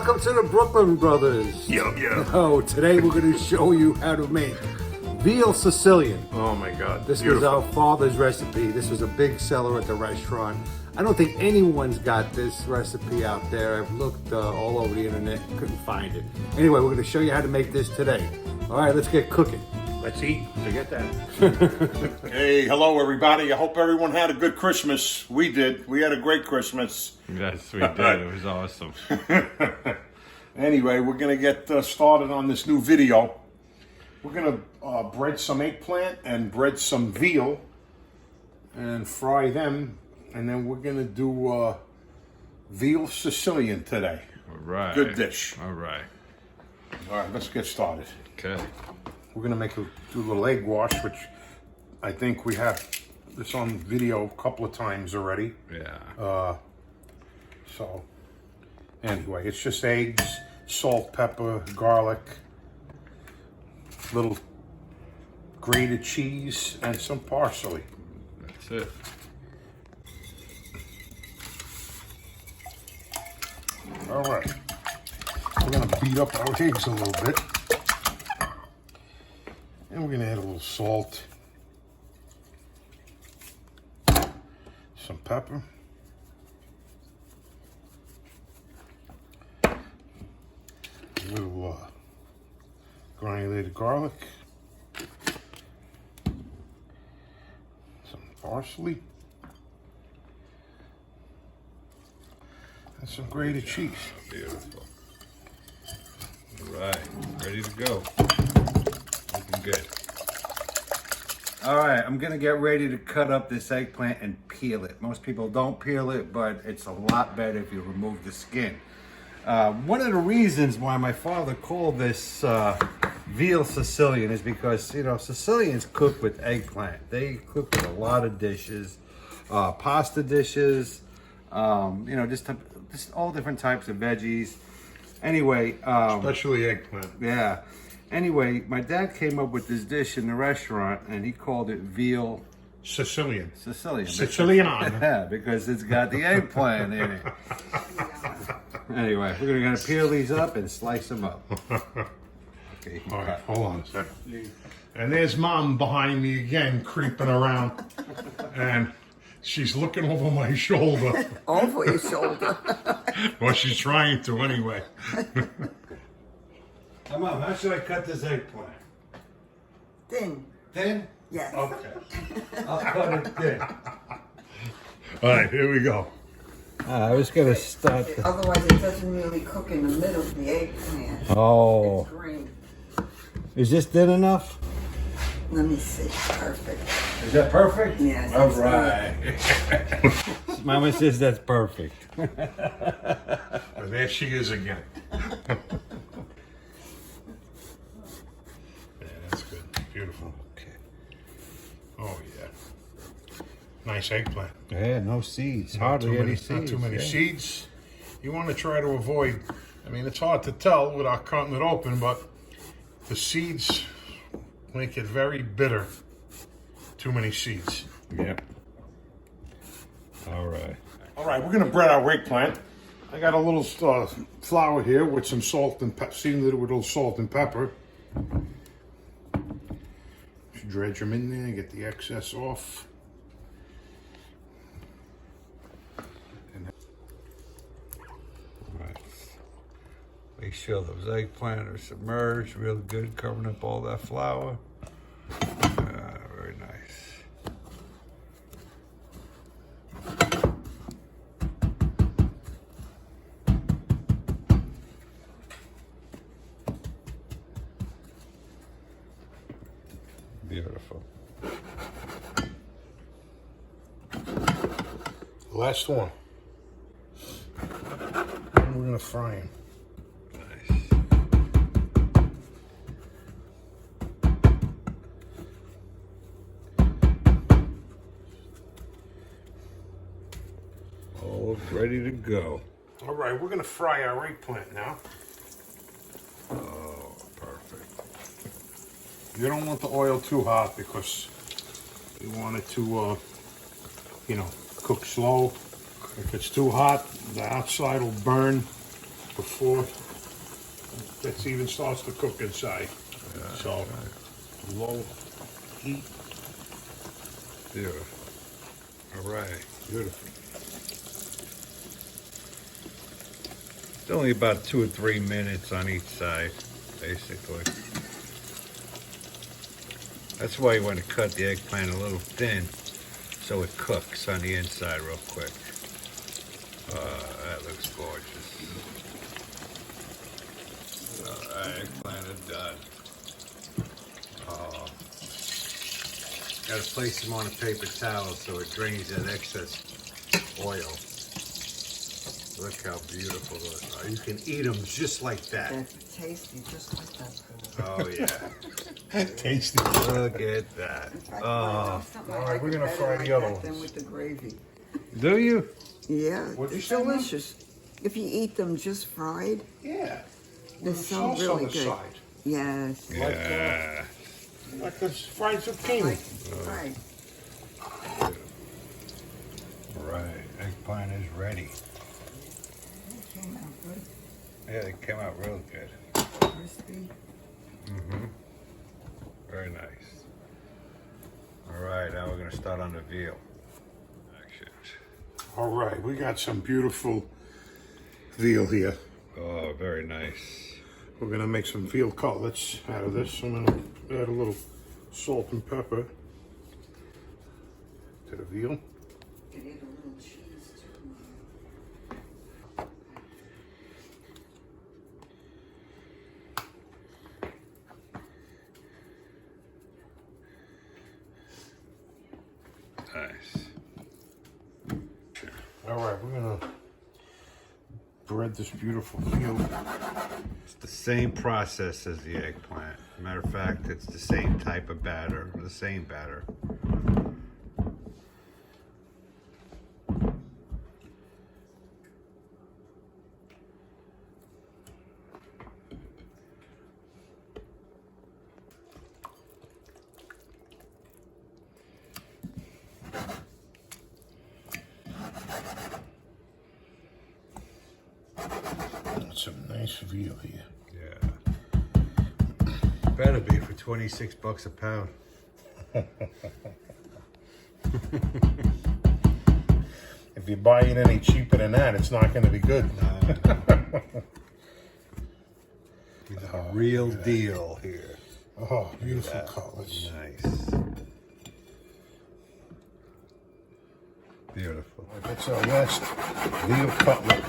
welcome to the Brooklyn Brothers. Yeah. Oh, today we're going to show you how to make Veal Sicilian. Oh my God. This beautiful. was our father's recipe. This was a big seller at the restaurant. I don't think anyone's got this recipe out there. I've looked all over the internet, couldn't find it. Anyway, we're going to show you how to make this today. All right, let's get cooking. Let's eat. Forget that. Hey, hello everybody. I hope everyone had a good Christmas. We did. We had a great Christmas. Yes, we did. It was awesome. Anyway, we're going to get started on this new video. We're going to bread some eggplant and bread some veal and fry them. And then we're going to do Veal Sicilian today. All right. Good dish. All right. All right, let's get started. Okay. We're going to do a little egg wash, which I think we have this on video a couple of times already. Yeah. So, anyway, it's just eggs, salt, pepper, garlic, little grated cheese, and some parsley. That's it. All right. We're going to beat up our eggs a little bit. And we're going to add a little salt, some pepper, a little granulated garlic, some parsley, and some grated cheese. Beautiful. All right. Ready to go. Looking good. All right, I'm going to get ready to cut up this eggplant and peel it. Most people don't peel it, but it's a lot better if you remove the skin. One of the reasons why my father called this Veal Sicilian is because, you know, Sicilians cook with eggplant. They cook with a lot of dishes, pasta dishes, you know, just all different types of veggies. Anyway. Especially eggplant. Yeah. Anyway, my dad came up with this dish in the restaurant, and he called it Veal Sicilian. Sicilian. Sicilian. Yeah, because it's got the eggplant in it. Anyway, we're going to peel these up and slice them up. Okay. All right, hold on a second. And there's Mom behind me again, creeping around. And she's looking over my shoulder. Over your shoulder. Well, she's trying to anyway. Come on, how should I cut this eggplant? Thin. Thin? Yes. Okay. I'll cut it thin. All right, here we go. I was going to start. Otherwise, it doesn't really cook in the middle of the eggplant. Oh. It's green. Is this thin enough? Let me see. Perfect. Is that perfect? Yes. All right. Mama says that's perfect. But there she is again. Yeah, that's good. Beautiful. Okay. Oh, yeah. Nice eggplant. Yeah, no seeds. Not Hardly too any many, seeds. not too many yeah. seeds. You want to try to avoid, I mean, it's hard to tell without cutting it open, but the seeds make it very bitter. Too many seeds. Yep. All right. All right, we're going to bread our eggplant. I got a little flour here with some salt and pepper, seasoned it with a little salt and pepper. Just dredge them in there, get the excess off. Right. Make sure those eggplant are submerged real good, covering up all that flour. Very nice. Beautiful. Last one. And we're going to fry them. Nice. All ready to go. All right, we're going to fry our eggplant now. Oh, perfect. You don't want the oil too hot because you want it to, you know, cook slow. If it's too hot, the outside will burn before it even starts to cook inside. So low heat. Beautiful. All right. Beautiful. It's only about 2 or 3 minutes on each side, basically. That's why you want to cut the eggplant a little thin so it cooks on the inside real quick. That looks gorgeous. Alright, eggplant is done. Gotta place them on a paper towel so it drains that excess oil. Look how beautiful those are. You can eat them just like that. That's tasty, just like that. Oh yeah. Tasty. Look at that. Oh. All right, we're gonna fry the other Then ones. with the gravy. Do you? Yeah, What'd you it's say, Mom? delicious. If you eat them just fried, Yeah. they With sound sauce really on the good. side. Yes. Yeah. Like this fried zucchini. Right. Alright, eggplant is ready. Came out good, Yeah, it came out real good. crispy. Very nice. Alright, now we're going to start on the veal. Action. All right, we got some beautiful veal here. Oh, very nice. We're gonna make some veal cutlets out of this. I'm gonna add a little salt and pepper to the veal. You need a little cheese too. Nice. All right, we're gonna bread this beautiful veal. It's the same process as the eggplant. Matter of fact, it's the same type of batter, the same batter. Some nice veal here. Yeah. Better be for 26 bucks a pound. If you buy it any cheaper than that, it's not gonna be good. Real deal here. Oh, beautiful cutlets. Nice. Beautiful. That's our last veal cutlet.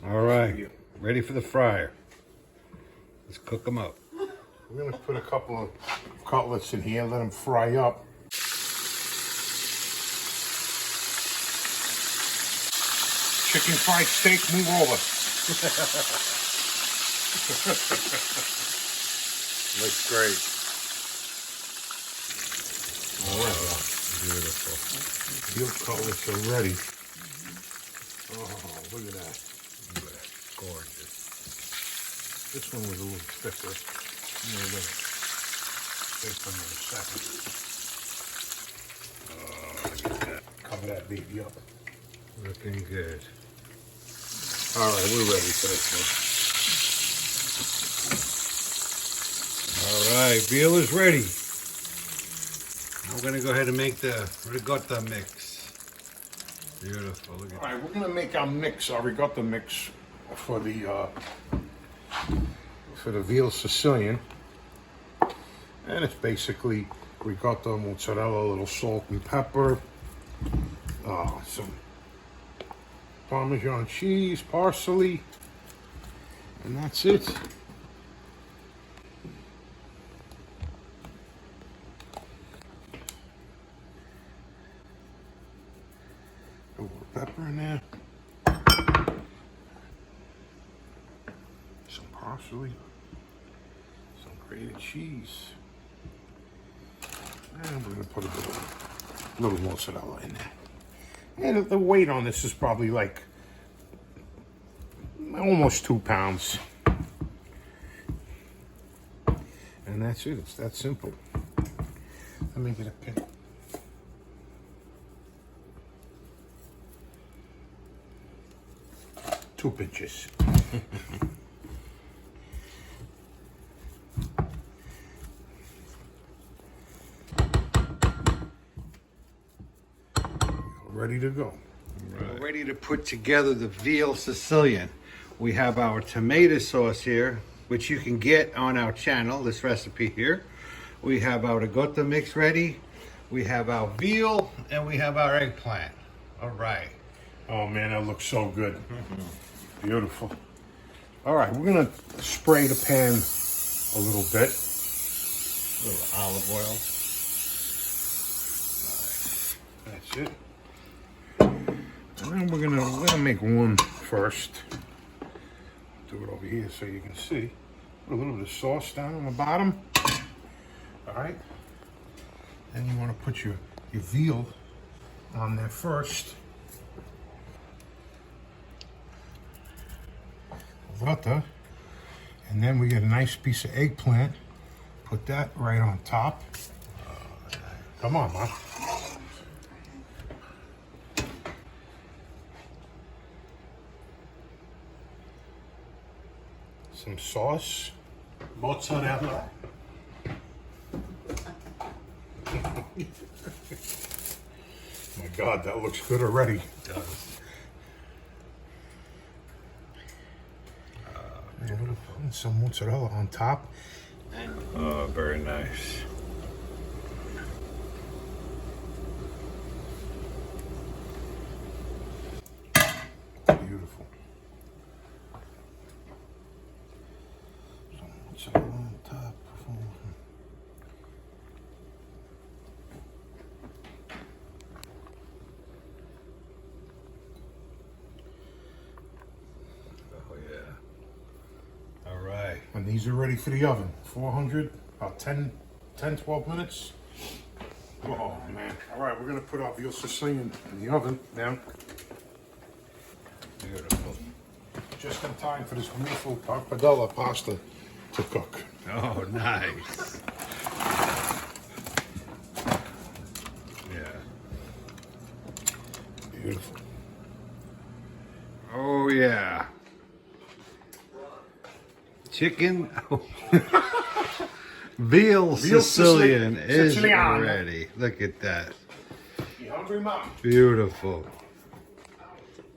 All right. Ready for the fryer. Let's cook them up. We're gonna put a couple of cutlets in here, let them fry up. Chicken fried steak, move over. Looks great. Beautiful. Veal cutlets are ready. Oh, look at that. Gorgeous. This one was a little thicker. Yeah, look. Take one in a second. Look at that. Cover that baby up. Looking good. All right, we're ready for this All right, veal is ready. I'm gonna go ahead and make the ricotta mix. Beautiful. Look one. at All right, we're gonna make our mix, our ricotta mix for the Veal Sicilian, and it's basically ricotta, mozzarella, a little salt and pepper, some Parmesan cheese, parsley, and that's it. A little pepper in there. Some parsley. Some grated cheese. And we're going to put a little mozzarella in there. And the weight on this is probably like almost 2 pounds. And that's it. It's that simple. Let me get a pin. Two pinches. Ready to go. We're ready to put together the Veal Sicilian. We have our tomato sauce here, which you can get on our channel, this recipe here. We have our ricotta mix ready. We have our veal, and we have our eggplant. All right. Oh man, that looks so good. Beautiful. All right, we're gonna spray the pan a little bit. A little olive oil. That's it. And then we're gonna make one first. Do it over here so you can see. Put a little bit of sauce down on the bottom. All right. Then you want to put your veal on there first. Butter. And then we get a nice piece of eggplant. Put that right on top. Come on, man. Some sauce. Mozzarella. My God, that looks good already. It does. And some mozzarella on top. Oh, very nice. Beautiful. Some mozzarella on top. Oh, yeah. All right. And these are ready for the oven. 400, about 12 minutes. Oh man. All right, we're gonna put our veal Sicilian in the oven now. Beautiful. Just in time for this beautiful pappardelle pasta to cook. Oh, nice. Yeah. Beautiful. Oh, yeah. Chicken. Veal Sicilian is Sicilian. ready. Look at that. You hungry, Mom? Beautiful.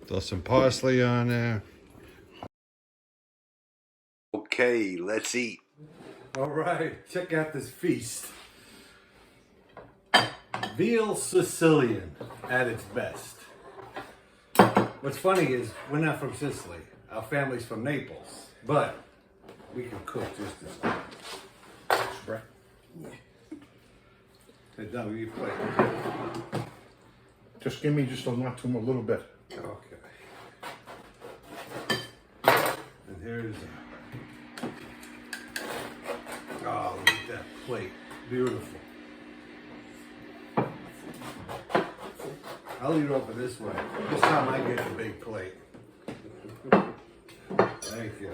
Throw some parsley on there. Okay, let's eat. All right, check out this feast. Veal Sicilian at its best. What's funny is we're not from Sicily. Our family's from Naples, but we can cook just as good. Right. Hey, Doug, will you play? Just give me just not too much, a little bit. Okay. And here's oh, look at that plate. Beautiful. I'll eat over this way. This time I get the big plate. Thank you.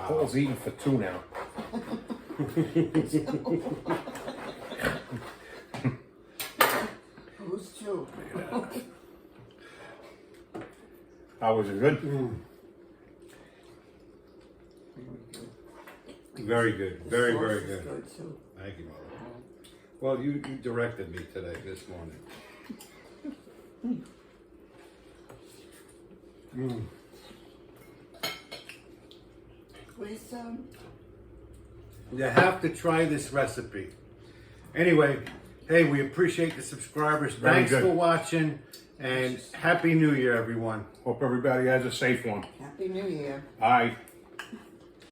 Paul's eating for two now. Who's two? How was it good? Very good. Very, very Sauce is good. good too. Thank you, Mother. Well, you directed me today, this morning. Please, You have to try this recipe. Anyway, hey, we appreciate the subscribers. Very Thanks good. for watching, and Happy New Year, everyone. Hope everybody has a safe one. Happy New Year. Bye.